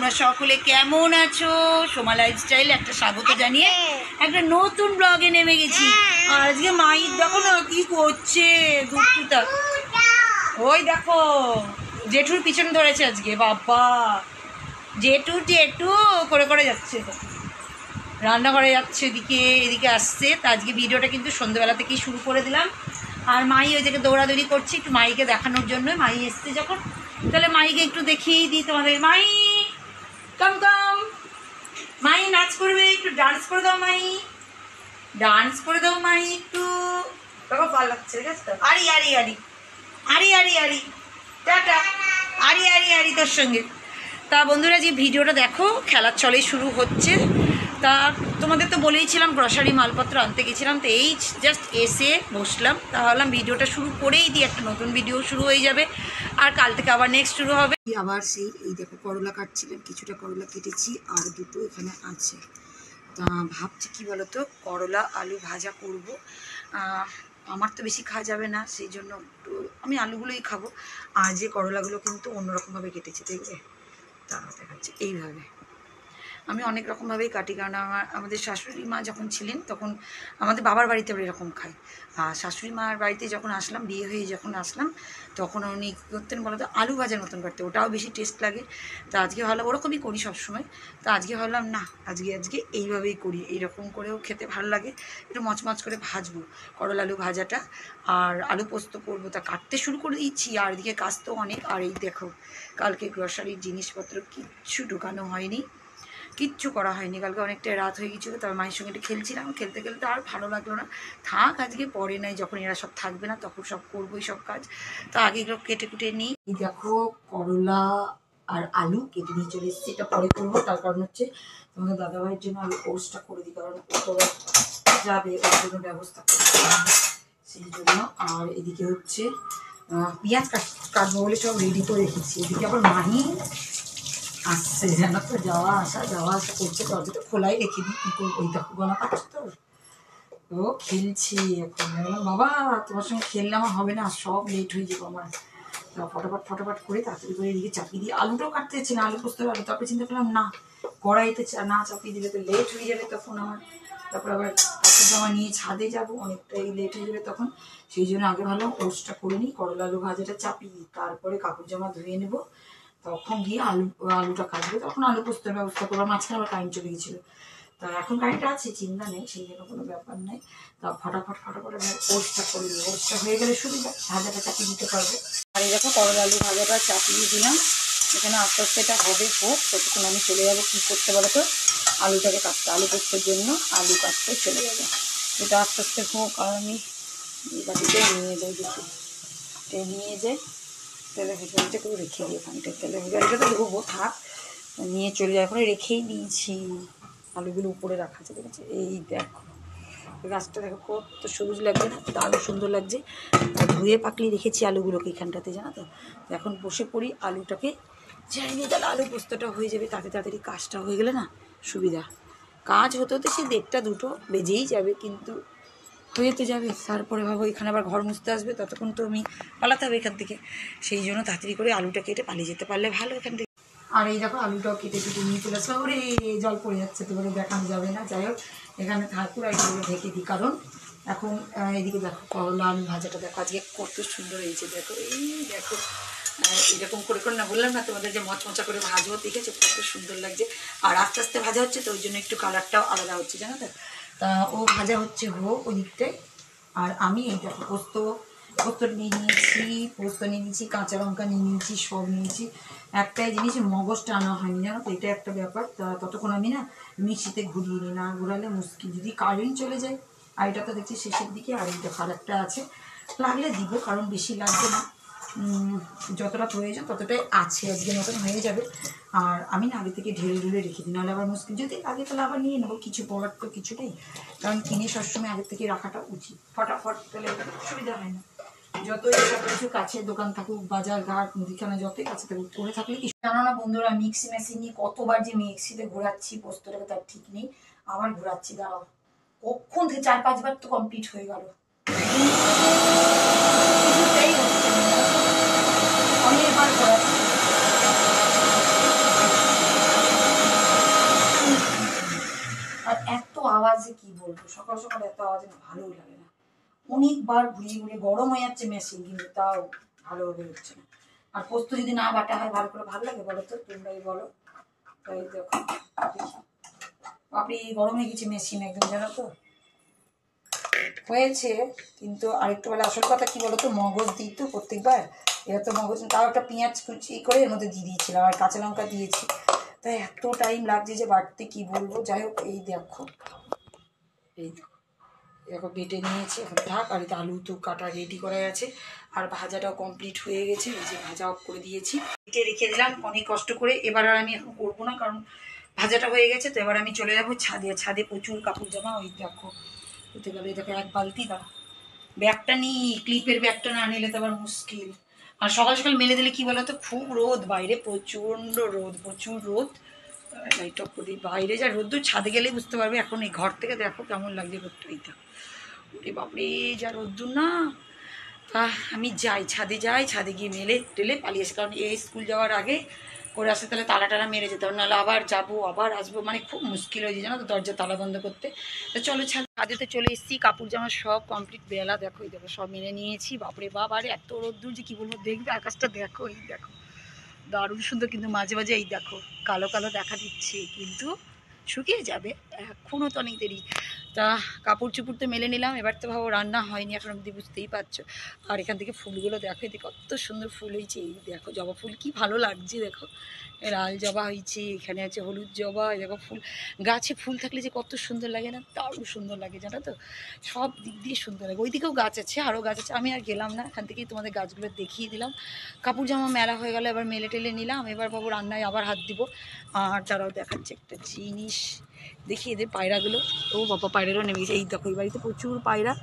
তোমরা সকলে কেমন আছো? সোমা লাইফস্টাইল একটা স্বাগত জানিয়ে একটা নতুন ব্লগে নেমে গেছি। আর আজকে মাইর দেখো না কি করছে, দুষ্টুটা। ওই দেখো জেঠুর পিছনে ধরেছে আজকে, বাবা জেঠু জেঠু করে করে যাচ্ছে, রান্নাঘরে যাচ্ছে, এদিকে আসছে। তা আজকে ভিডিওটা কিন্তু সন্ধ্যেবেলা থেকেই শুরু করে দিলাম। আর মাই ওই জায়গায় দৌড়াদৌড়ি করছে একটু মাইকে দেখানোর জন্য। মাই এসছে যখন, তাহলে মাইকে একটু দেখিয়েই দিই তোমাদের। মাই কম কম, মাই নাচ করবে, একটু ডান্স করে দাও মাই, ডান্স করে দাও মাই একটু। দেখো ভালো লাগছে, ঠিক আছে তো? আরি আরি আরি আরি আরি আরি টাটা, আরি আরি আরি তোর সঙ্গে। তা বন্ধুরা, যে ভিডিওটা দেখো খেলার চলে শুরু হচ্ছে। তা তোমাদের তো বলেইছিলাম গ্রসারি মালপত্র আনতে গেছিলাম, তো এই জাস্ট এসে বসলাম। তা ভাবলাম ভিডিওটা শুরু করেই দিই, একটা নতুন ভিডিও শুরু হয়ে যাবে। আর কাল থেকে আবার নেক্সট শুরু হবে। আবার সেই এই দেখো করলা কাটছিলাম, কিছুটা করলা কেটেছি আর দুটো এখানে আছে। তা ভাবছি কী বলো তো, করলা আলু ভাজা করব। আমার তো বেশি খাওয়া যাবে না, সেই জন্য আমি আলুগুলোই খাবো। আর যে করলাগুলো কিন্তু অন্যরকমভাবে কেটেছি, দেখবে? তা দেখাচ্ছে এইভাবে। আমি অনেক রকমভাবেই কাটি, কারণ আমাদের শাশুড়ি মা যখন ছিলেন তখন আমাদের বাবার বাড়িতে এরকম খাই। আর শাশুড়ি মার বাড়িতে যখন আসলাম, বিয়ে হয়ে যখন আসলাম, তখন উনি কী করতেন বলো তো, আলু ভাজার মতন করতে, ওটাও বেশি টেস্ট লাগে। তা আজকে ভাবলাম, ওরকমই করি সবসময়। তা আজকে ভাবলাম না, আজকে এইভাবেই করি, এইরকম করেও খেতে ভালো লাগে। একটু মচমচ করে ভাজবো করলা আলু ভাজাটা, আর আলু পোস্ত করবো। তা কাটতে শুরু করে দিচ্ছি, আর এদিকে কাজ তো অনেক। আর এই দেখো কালকে গ্রসারির জিনিসপত্র কিচ্ছু ঢোকানো হয়নি, কিচ্ছু করা হয়নি। কালকে অনেকটা রাত হয়ে গেছিলো, তবে মায়ের সঙ্গে একটু খেলছিলাম, খেলতে খেলতে আর ভালো লাগলো না। থাক আজকে, পরে নাই, যখন এরা সব থাকবে না তখন সব করবোই সব কাজ। তো আগে এগুলো কেটে কুটে নিই। দেখো করলা আর আলু কেটে নিয়ে চলে এসেছি, এটা পরে করবো। তার কারণ হচ্ছে তোমাদের দাদাভাইয়ের জন্য আলু পোস্টটা করে দিই, কারণ ও যাবে, ওর জন্য ব্যবস্থা করতে হবে সেই জন্য। আর এদিকে হচ্ছে পেঁয়াজ কাটবো বলে সব রেডি করে রেখেছি। এদিকে আবার মাহি আসছে, যেন তো যাওয়া আসা করছে, দরজা তো খোলাই রেখে দিই, কী করবো? ওই দেখো গলা কাটছে তো, ও খেলছি এখন। বাবা তোমার সঙ্গে খেললে আমার হবে না, সব লেট হয়ে যাবো আমার। ফটাফট করে তাড়াতাড়ি করে এদিকে চাপিয়ে দিই। আলুটাও কাটতে হচ্ছে না, আলু পোস্ত আলু। তারপরে চিন্তা করলাম না, কড়াইতে না চাপিয়ে দিলে তো লেট হয়ে যাবে তখন আমার। তারপর আবার কাপড় জামা নিয়ে ছাদে যাবো, অনেকটাই লেট হয়ে যাবে তখন। সেই জন্য আগে ভাবলাম ওস্টটা করে নিই, করলা আলু ভাজাটা চাপিয়ে দিই, তারপরে কাপড় জামা ধুয়ে নেবো, তখন গিয়ে আলুটা কাটবে, তখন আলু পোস্তের ব্যবস্থা করবো। মাঝখানে আবার কারেন্ট চলে গেছিলো, তা এখন কারেন্ট আছে, চিন্তা নেই, সেই জন্য কোনো ব্যাপার নেই। তা ফটাফট ওস্টটা করে দিই, ওস্টটা হয়ে গেলে সুবিধা, ভাজাটা চাপিয়ে দিতে পারবো। আর এই দেখো করলা আলু ভাজাটা চাপিয়ে দিলাম, এখানে আস্তে আস্তে এটা হবে, হোক, ততক্ষণ আমি চলে যাবো কী করতে বলো তো, আলুটাকে কাটতে, আলু পোস্তের জন্য আলু কাটতে চলে যাবো। এটা আস্তে আস্তে হোক। আর আমি বাড়িতে নিয়ে যাই, দেখি নিয়ে যাই, তেলে ভেজালিটা কেউ রেখে দিই ওখানটায়, তেলে ভেজালিটা তো ধোবো, থাক, নিয়ে চলে যায়। ওখানে রেখেই দিয়েছি, আলুগুলো উপরে রাখা আছে, দেখেছি? এই দেখো গাছটা দেখো কত সবুজ লাগছে না, দারুণ সুন্দর লাগছে। আর ধুয়ে পাকলি রেখেছি আলুগুলোকে এখানটাতে, জানো তো। এখন বসে পড়ি, আলুটাকে যাইনি, তাহলে আলু পোস্তটা হয়ে যাবে তাড়াতাড়ি। কাজটা হয়ে গেলে না সুবিধা, কাজ হতে হতে সে 1:30 2 বেজেই যাবে, কিন্তু হয়ে তো যাবে। তারপরে ভাবো এখানে আবার ঘর মুছতে আসবে, ততক্ষণ তো আমি পালাতে হবে এখান থেকে। সেই জন্য তাড়াতাড়ি করে আলুটা কেটে পালিয়ে যেতে পারলে ভালো এখান থেকে। আর এই দেখো আলুটাও কেটে নিয়ে চলে আসবে। ওরে জল পড়ে যাচ্ছে, তোমাকে দেখানো যাবে না, যাই হোক এখানে ঠাকুর আইগুলো ঢেকে দিই, কারণ এখন এদিকে দেখো করলা আলু ভাজাটা দেখো আজকে কত সুন্দর হয়েছে। দেখো এই দেখো এরকম করে না, বললাম না তোমাদের যে মচমচা করে ভাজবো, দেখেছো কত সুন্দর লাগছে। আর আস্তে আস্তে ভাজা হচ্ছে তো, ওই জন্য একটু কালারটাও আলাদা হচ্ছে, জানো তো। তা ও ভাজা হচ্ছে, হোক ওই দিকটায়। আর আমি এই দেখো পোস্ত নিয়ে নিয়েছি, কাঁচা লঙ্কা নিয়ে নিয়েছি, সব নিয়েছি। একটাই জিনিস, মগজটা আনা হয়নি, জানো তো, এটা একটা ব্যাপার। তা ততক্ষণ আমি না মিক্সিতে ঘুরিয়ে নিই, না ঘুরালে মুশকিল, যদি কারেন্ট চলে যায়। আর এটা তো দেখছি শেষের দিকে, আর এইটা খারাপটা আছে, লাগলে দিব, কারণ বেশি লাগবে না, যতটা প্রয়োজন ততটাই আছে, আজকে মতন হয়ে যাবে। আর আমি না আগে থেকে ঢেলে রেখে দিই, নাহলে আবার মুশকিল, যদি আগে তাহলে আবার নিয়ে নেবো, কিছু পড়ার তো কিছু নেই, কারণ কিনে সবসময় আগে থেকে রাখাটা উচিত, ফটাফট তাহলে সুবিধা হয় না। যতই সব কিছু কাছে দোকান থাকুক, বাজার ঘাট মুদিখানা যতই কাছে থাকুক, করে থাকলে কি জানো না বন্ধুরা, মিক্সি মেশিন নিয়ে কতবার যে মিক্সিতে ঘোরাচ্ছি পোস্তটাকে, তার ঠিক নেই। আবার ঘোরাচ্ছি, দাঁড়াও, কখন থেকে 4-5 বার তো কমপ্লিট হয়ে গেল, কিছুতেই হচ্ছে না, অনেকবার ঘোরাচ্ছি। আওয়াজে কি বলবো, সকাল সকাল এত আওয়াজে ভালোই লাগে না। অনেকবার ঘুরিয়ে ঘুরিয়ে গরম হয়ে যাচ্ছে মেশিন, কিন্তু তাও ভালোভাবে হচ্ছে না। আর পোস্ত যদি না বাটা হয় ভালো করে, ভালো লাগে বলো তো, তোমরাই বলো। তাই দেখো আপনি গরম হয়ে গেছে মেশিন একদম, জানো তো হয়েছে। কিন্তু আরেকটু বেলা আসল কথা কি বলতো, মগজ দিই তো প্রত্যেকবার, এবার তো মগজ, তাও একটা পেঁয়াজ কুচি করে এর মধ্যে দিয়ে দিয়েছিলাম, আর কাঁচা লঙ্কা দিয়েছি, তাই এত টাইম লাগছে যে বাটতে কি বলবো। যাই হোক, এই দেখো দেখো বেটে নিয়েছি, এখন থাক। আর এটা আলু তো কাটা রেডি করা গেছে, আর ভাজাটাও কমপ্লিট হয়ে গেছে, এই যে ভাজা অফ করে দিয়েছি, বেটে রেখে দিলাম অনেক কষ্ট করে। এবার আর আমি এখন করবো না, কারণ ভাজাটা হয়ে গেছে। তো এবার আমি চলে যাবো ছাদে, ছাদে প্রচুর কাপড় জামা, ওই দেখো হতে গেলে দেখো এক বালতি। দাঁড়া, ব্যাগটা নিই, ক্লিপের ব্যাগটা না নিলে তো আবার মুশকিল। আর সকাল সকাল মেলে দিলে কি বলতো, খুব রোদ বাইরে, প্রচণ্ড রোদ, প্রচুর রোদ। লাইট অফ করি, বাইরে যা রোদ্দুর, ছাদে গেলেই বুঝতে পারবে। এখন এই ঘর থেকে দেখো কেমন লাগছে রোদটা, এইটা ওরে বাপরে যা রোদ্দুর না। তা আমি যাই ছাদে, যাই ছাদে গিয়ে মেলে টেলে পালিয়ে আসি, কারণ এই স্কুল যাওয়ার আগে করে আসতে তাহলে তালা টালা মেরে যেতে হবে, নাহলে আবার যাবো আবার আসবো, মানে খুব মুশকিল হয়ে যায় জানো তো, দরজা তালা বন্ধ করতে। তো চলো ছাদেতে চলে এসেছি, কাপড় জামা সব কমপ্লিট, বেলা দেখো এই দেখো সব মেনে নিয়েছি। বাপরে বাপ, আরে এত রোদ্দুর যে কি বলবো, দেখবে আকাশটা দেখো, এই দেখো দারুণ সুন্দর, কিন্তু মাঝে মাঝে এই দেখো কালো কালো দেখা দিচ্ছে, কিন্তু শুকিয়ে যাবে, এখনও তো অনেক দেরি। তা কাপড় চুপড় তো মেলে নিলাম, এবার তো ভাবো রান্না হয়নি এখন অবধি, বুঝতেই পারছো। আর এখান থেকে ফুলগুলো দেখো, এদিকে কত সুন্দর ফুল হয়েছে, এই দেখো জবা ফুল কি ভালো লাগছে, দেখো লাল জবা হয়েছে, এখানে আছে হলুদ জবা, দেখো ফুল গাছে ফুল থাকলে যে কত সুন্দর লাগে না, দারুণ সুন্দর লাগে জানো তো, সব দিক দিয়ে সুন্দর লাগে। ওইদিকেও গাছ আছে, আরও গাছ আছে, আমি আর গেলাম না, এখান থেকেই তোমাদের গাছগুলো দেখিয়ে দিলাম। কাপড় জামা মেলা হয়ে গেল, এবার মেলে টেলে নিলাম, এবার বাবু রান্নায় আবার হাত দিব। আর তারাও দেখাচ্ছে একটা জিনিস, দেখি এদের পায়রাগুলো, ও বাবা পায়রারও নেমে গেছে, এই দেখো এই বাড়িতে প্রচুর পায়রা,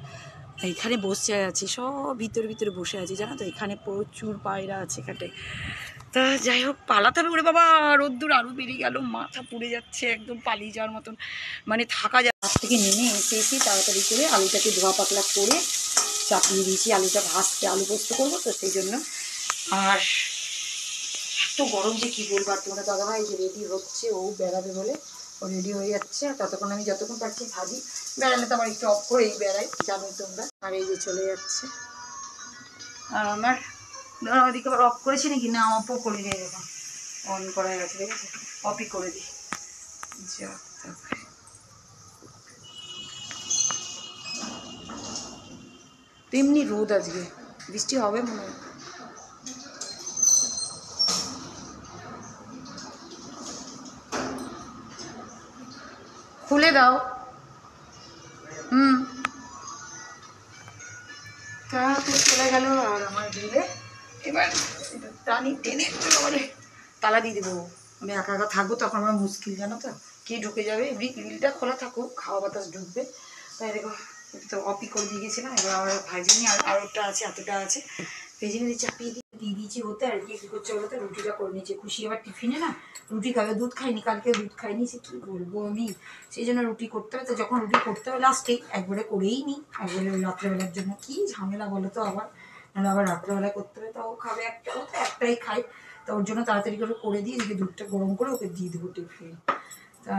এইখানে বসে আছে, সব ভিতরে ভিতরে বসে আছে জানো তো, এখানে প্রচুর পায়রা আছে এখানে। তা যাই হোক পালাতে হবে, ওরে বাবা রোদ্দুর আরও বেরিয়ে গেল, মাথা পুড়ে যাচ্ছে একদম, পালিয়ে যাওয়ার মতন, মানে থাকা যায়। হাত থেকে নেমে এসে তাড়াতাড়ি করে আলুটাকে ধোয়া পাতলা করে চাপিয়ে দিয়েছি, আলুটা ভাজতে, আলু পোস্ত করবো তো সেই জন্য। আর এত গরম যে কী বলবো। আর তোমরা দাদাভাই যে রেডি হচ্ছে, ও বেড়াবে বলে ও রেডি হয়ে যাচ্ছে, আর ততক্ষণ আমি যতক্ষণ পারছি ভাজি, বেড়ালে তো আমার একটু অফ করেই বেড়াই, জানোই তোমরা। আর এই যে চলে যাচ্ছে, আর আমার ওদিকে আবার অফ করেছি নাকি না, অফও করি নি, এরকম অন করা গেছে, ঠিক আছে অফই করে দিই। যা তেমনি রোদ, আজকে বৃষ্টি হবে মনে হয়। খুলে দাও, তা তো চলে গেল। আর আমার দিলে এবার টানি টেনে বলে তালা দিয়ে দেবো, আমি একা একা থাকবো তখন আমার মুশকিল জানো তো, কে ঢুকে যাবে, এমনি গ্রিলটা খোলা থাকুক, হাওয়া বাতাস ঢুকবে। তাই দেখো তো অপি করে দিয়ে গেছিলাম, এবার আমার ভাজিনি, আর ওটা আছে এতটা আছে, ভেজে নিয়ে চাপিয়ে দিয়ে দিয়েছি হতে। আর কি করছে বলতে, রুটিটা করে নিচ্ছে, খুশি এবার টিফিনে না রুটি খাবে, দুধ খাইনি কালকে, দুধ খাইনি, সে কী বলবো আমি, সেই জন্য রুটি করতে হবে। তো যখন রুটি করতে হবে লাস্টে একবারে করেই নিই, একবারে রাত্রেবেলার জন্য কী ঝামেলা বলো তো, নাহলে আবার রাত্রেবেলায় করতে হবে। তা ও খাবে একটা, ও তো একটাই খাই, তো ওর জন্য তাড়াতাড়ি করে দিয়ে এদিকে দুধটা গরম করে ওকে দিয়ে দেবো টিফিন। তা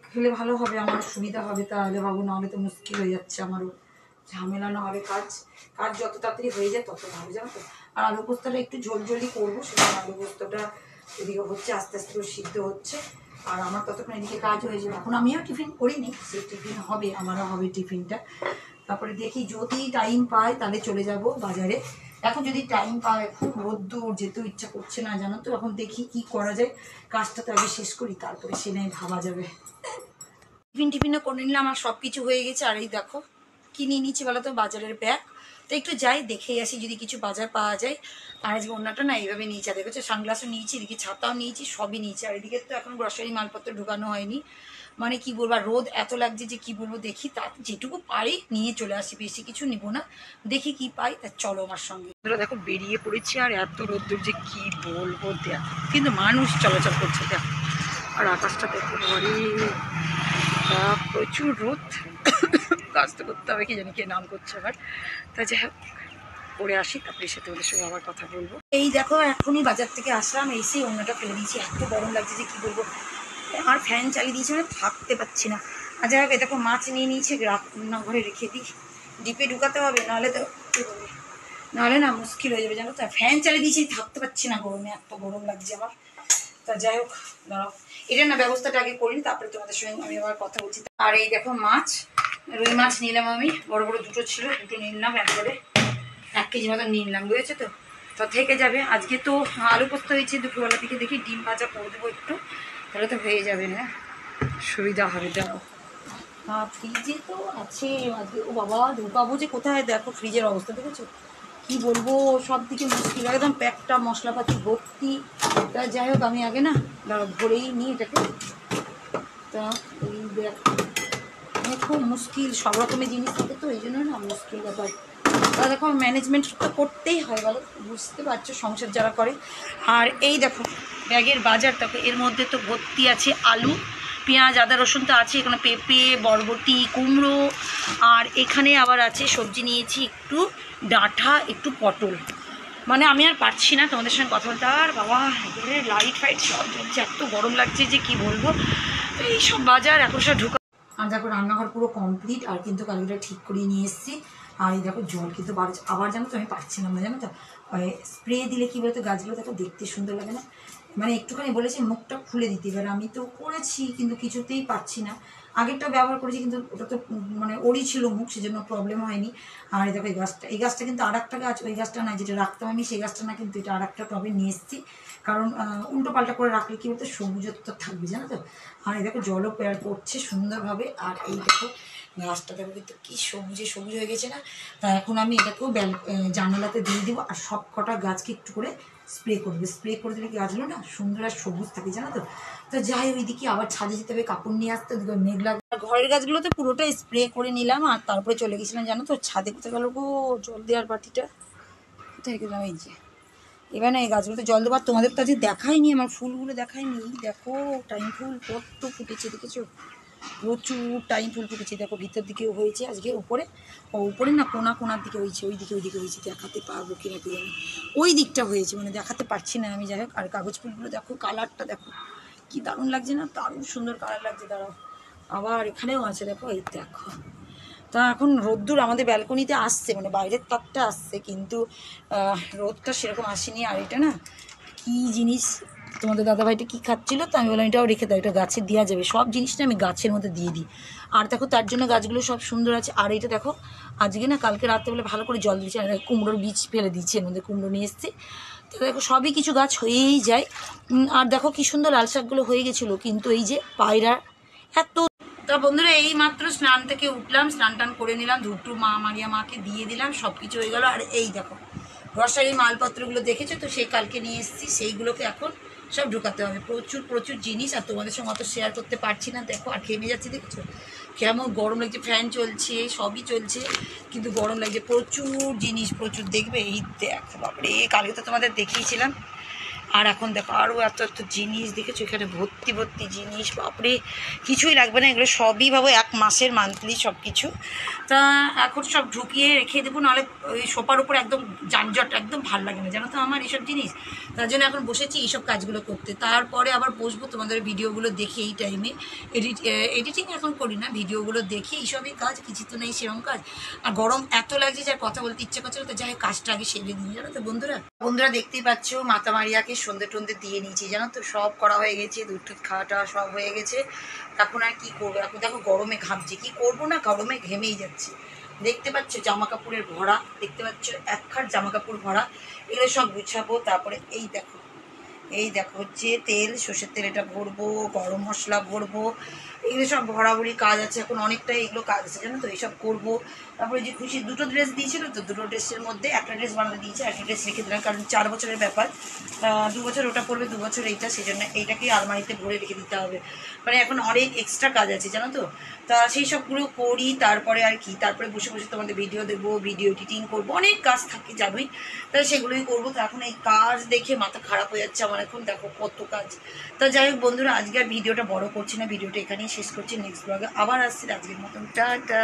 খেলে ভালো হবে, আমার সুবিধা হবে, তাহলে ভাবো, নাহলে তো মুশকিল হয়ে যাচ্ছে আমারও, ঝামেলা না হবে, কাজ যত তাড়াতাড়ি হয়ে যায় তত ভালো জানো তো। আর আলু পোস্তটা একটু ঝোলঝোলি করবো, সেটা আলু পোস্তটা এদিকে হচ্ছে, আস্তে আস্তে সিদ্ধ হচ্ছে, আর আমার ততক্ষণ এদিকে কাজ হয়ে যাবে। এখন আমিও টিফিন করিনি, সেই টিফিন হবে, আমারও হবে টিফিনটা। তারপরে দেখি যদি টাইম পাই তাহলে চলে যাব বাজারে। এখন যদি টাইম পায়, খুব রোদ্দুর, যেতেও ইচ্ছা করছে না জানো তো, এখন দেখি কি করা যায়, কাজটা তো আগে শেষ করি, তারপরে সে নেই ভাবা যাবে। টিফিনও করে নিলাম, আমার সব কিছু হয়ে গেছে। আর এই দেখো কি নিয়ে নিচ্ছি বলো তো, বাজারের ব্যাগ। তো একটু যাই দেখেই আসি যদি কিছু বাজার পাওয়া যায়। আর আজকে অন্যটা না এইভাবে নিয়েছি, দেখেছো সানগ্লাসও নিয়েছি, এদিকে ছাতাও নিয়েছি, সবই নিয়েছি। আর এদিকে তো এখন গ্রসারি মালপত্র ঢোকানো হয়নি, মানে কি বলবো, রোদ এত লাগছে যে কি বলবো, দেখি তা যেটুকু পারি নিয়ে চলে আসি, বেশি কিছু নিব না, দেখি কি পাই। তা চলো আমার সঙ্গে, দেখো বেরিয়ে পড়েছি। আর এত রোদ্দুর যে কি বলবো, দেখ কিন্তু মানুষ চলাচল করছে দেখো, আর আকাশটা দেখো ঘরে প্রচুর রোদ, কাজটা করতে হবে, কি জানি কে নাম করছে আবার। তা যাই হোক করে আসি, তারপরে সাথে ওদের সঙ্গে আবার কথা বলবো। এই দেখো এখনই বাজার থেকে আসলাম, এসে অন্যটা ফেলে দিয়েছি, এত গরম লাগছে যে কি বলবো। আর ফ্যান চালিয়ে দিয়েছি, মানে থাকতে পারছি না। আর যাই হোক, দেখো মাছ নিয়ে নিয়েছে, ঘরে রেখে দিই, ডিপে ঢুকাতে হবে, নাহলে তো নাহলে না মুশকিল হয়ে যাবে জানো তো। ফ্যান চালিয়ে দিয়েছি, থাকতে পারছি না গরমে, এত গরম লাগছে আমার। তা যাই হোক দাঁড়াও, এটার না ব্যবস্থাটা আগে করিনি, তারপরে তোমাদের সঙ্গে আমি আবার কথা বলছি। আর এই দেখো মাছ, রুই মাছ নিলাম আমি, বড় বড় দুটো ছিল, দুটো নিলাম, একবারে 1 কেজি মতো নিলাম, বুঝেছো তো। তো থেকে যাবে। আজকে তো আলু পোস্ত হয়েছে, দুপুরবেলা থেকে দেখি ডিম ভাজা করে দেবো একটু, তাহলে তো হয়ে যাবে না, সুবিধা হবে। দাঁড়াও, ফ্রিজে তো আছে আজকে, ও বাবা ঢুকাবো যে কোথায়, দেখো ফ্রিজের অবস্থা দেখেছো, কি বলবো, সব দিকে মুশকিল, একদম প্যাকটা মশলাপাতি ভর্তি। তা যাই হোক আমি আগে না ভরেই নিই এটাকে। তা এই খুব মুশকিল, সব রকমের জিনিস থাকে তো, এই জন্য না মুশকিল ব্যাপার। তা দেখো ম্যানেজমেন্ট তো করতেই হয় বলো, বুঝতে পারছো, সংসার যারা করে। আর এই দেখো ব্যাগের বাজার, দেখো এর মধ্যে তো ভর্তি আছে আলু, পেঁয়াজ, আদা, রসুন তো আছে, এখানে পেঁপে, বরবটি, কুমড়ো, আর এখানে আবার আছে সবজি নিয়েছি একটু ডাঁটা, একটু পটল। মানে আমি আর পারছি না তোমাদের সঙ্গে কথা বলতে, আর বাবা একেবারে লাইট ফাইট সব জ্বলছে, এত গরম লাগছে যে কি বলবো। তো এইসব বাজার এখন সব ঢুকা। আর দেখো রান্নাঘর পুরো কমপ্লিট, আর কিন্তু কালকেটা ঠিক করিয়ে নিয়ে এসেছি। আর এই দেখো জল কিন্তু আবার জানো তো আমি পাচ্ছিলাম না, জানো তো স্প্রে দিলে কী বলতো গাছগুলো দেখো দেখতে সুন্দর লাগে না, মানে একটুখানি বলেছে মুখটা খুলে দিতে, এবার আমি তো করেছি কিন্তু কিছুতেই পাচ্ছি না। আগেরটা ব্যবহার করেছি কিন্তু ওটা তো মানে ওরই ছিল মুখ, সেজন্য প্রবলেম হয়নি। আর এই দেখো এই গাছটা কিন্তু আর একটা গাছ, ওই গাছটা না যেটা রাখতাম আমি সেই গাছটা না, কিন্তু এটা আর একটা টবে নিয়ে এসেছি, কারণ উল্টো পাল্টা করে রাখলে কী বলতো সবুজত্ব থাকবে জানো তো। আর এই দেখো জলও পেয়ার করছে সুন্দরভাবে। আর এই দেখো গাছটা দেখো কিন্তু কী সবুজ হয়ে গেছে না। তা এখন আমি এটাকেও জানালাতে দিয়ে দেবো, আর সব কটা গাছকে একটু করে স্প্রে করে দিলে গাছগুলো না সুন্দর আর সবুজ থাকে জানো তো। তো যাই ওইদিকে আবার ছাদে যেতে হবে, কাপড় নিয়ে আসতে হবে, মেঘ লাগবে। ঘরের গাছগুলোতে পুরোটা স্প্রে করে নিলাম, আর তারপরে চলে গেছিলাম জানো তো ছাদে। কোথায় গেল গো জল দেওয়ার বাটিটা, কোথায় গেলাম, এই যে এবার না এই গাছগুলোতে জল দেওয়ার, তোমাদের তো আজকে দেখায়নি, আমার ফুলগুলো দেখায়নি। দেখো টাইম ফুল কত ফুটেছে দেখেছো, প্রচুর টাইম ফুল ফুটেছে। দেখো ভিতর দিকেও হয়েছে আজকে, উপরে না কোনার দিকে হয়েছে, ওইদিকে হয়েছে, দেখাতে পারবো কিনা কি জানি, ওই দিকটা হয়েছে, মানে দেখাতে পারছি না আমি। যাই হোক, আর কাগজ ফুলগুলো দেখো কালারটা দেখো কি দারুণ লাগছে না, দারুণ সুন্দর কালার লাগছে। দাঁড়াও আবার এখানেও আছে দেখো, এই দেখো। তা এখন রোদ্দুর আমাদের ব্যালকনিতে আসছে, মানে বাইরের তাপটা আসছে, কিন্তু রোদটা সেরকম আসেনি। আর এটা না কী জিনিস, তোমাদের দাদাভাইটা কী খাচ্ছিলো, তো আমি বললাম এটাও রেখে দাও, এটা গাছে দেওয়া যাবে, সব জিনিসটা আমি গাছের মধ্যে দিয়ে দিই। আর দেখো তার জন্য গাছগুলো সব সুন্দর আছে। আর এটা দেখো আজকে না কালকে রাত্রেবেলা ভালো করে জল দিয়েছি, আর কুমড়োর বীজ ফেলে দিচ্ছি, এর মধ্যে কুমড়ো নিয়ে এসেছি। তো দেখো সবই কিছু গাছ হয়েই যায়। আর দেখো কী সুন্দর লাল শাকগুলো হয়ে গেছিলো, কিন্তু এই যে পায়রা এত। তা বন্ধুরা এই মাত্র স্নান থেকে উঠলাম, স্নান টান করে নিলাম, ধুপটু মারিয়া মাকে দিয়ে দিলাম, সব কিছু হয়ে গেল। আর এই দেখো গ্রসারি মালপত্রগুলো দেখেছো তো, সেই কালকে নিয়ে এসেছি, সেইগুলোকে এখন সব ঢুকাতে হবে। প্রচুর জিনিস, আর তোমাদের সঙ্গে অত শেয়ার করতে পারছি না। দেখো আর ঘেমে যাচ্ছে দেখেছো, কেমন গরম লাগছে, ফ্যান চলছে সবই চলছে কিন্তু গরম লাগছে, প্রচুর জিনিস প্রচুর। দেখবে এই দেখো বাপরে, কালকে তো তোমাদের দেখিয়েছিলাম। আর এখন দেখো আরও এত জিনিস দেখেছো, এখানে ভর্তি জিনিস, বাপরে কিছুই লাগবে না, এগুলো সবই ভাবো 1 মাসের মান্থলি সব কিছু। তা এখন সব ঢুকিয়ে রেখে দেবো, নাহলে ওই সোফার উপর একদম যানজট, একদম ভালো লাগে না জানো তো আমার এইসব জিনিস। তার জন্য এখন বসেছি এইসব কাজগুলো করতে, তারপরে আবার বসবো তোমাদের ভিডিওগুলো দেখে। এই টাইমে এডিটিং এখন করি না, ভিডিওগুলো দেখে এইসবই কাজ, কিছু তো নেই সেরকম কাজ। আর গরম এত লাগছে যে আর কথা বলতে ইচ্ছে করছে না, তো যাই কাজটা আগে সেরে নিই জানো তো। বন্ধুরা দেখতেই পাচ্ছ মাতা মারিয়াকে সন্ধে টন্ধে দিয়ে নিয়েছি জানো তো, সব করা হয়ে গেছে, দুধ খাওয়াটা সব হয়ে গেছে। এখন আর কী করবো, এখন দেখো গরমে ঘামছি, কি করবো না, গরমে ঘেমেই যাচ্ছে। দেখতে পাচ্ছ জামা কাপড়ের ভরা, দেখতে পাচ্ছ 1 খাট জামা কাপড় ভরা, এগুলো সব গুছাবো। তারপরে এই দেখো হচ্ছে তেল, সর্ষের তেল, এটা ভরবো, গরম মশলা ভরবো, এগুলো সব ভরাভরি কাজ আছে এখন, অনেকটাই এগুলো কাজ আছে জানো তো, এইসব করবো। তারপরে যে খুশি 2টো ড্রেস দিয়েছিল তো, 2টো ড্রেসের মধ্যে একটা ড্রেস বানাতে দিয়েছে, একটা ড্রেস রেখে দিলাম, কারণ 4 বছরের ব্যাপার, 2 বছর ওটা পড়বে, 2 বছর এইটা, সেই জন্য এইটাকে আলমারিতে ভরে রেখে দিতে হবে। মানে এখন অনেক এক্সট্রা কাজ আছে জানো তো। তা সেই সবগুলো করি, তারপরে আর কি, তারপরে বসে তোমাদের ভিডিও দেবো, ভিডিও এডিটিং করবো, অনেক কাজ থাকে জানোই, তাহলে সেগুলোই করবো। তো এখন এই কাজ দেখে মাথা খারাপ হয়ে যাচ্ছে আমার, এখন দেখো কত কাজ। তা যাই হোক বন্ধুরা, আজকে আর ভিডিওটা বড় করছি না, ভিডিওটা এখানেই শেষ করছি, নেক্সট ব্লগে আবার আসছি, আজকের মতন টাটা।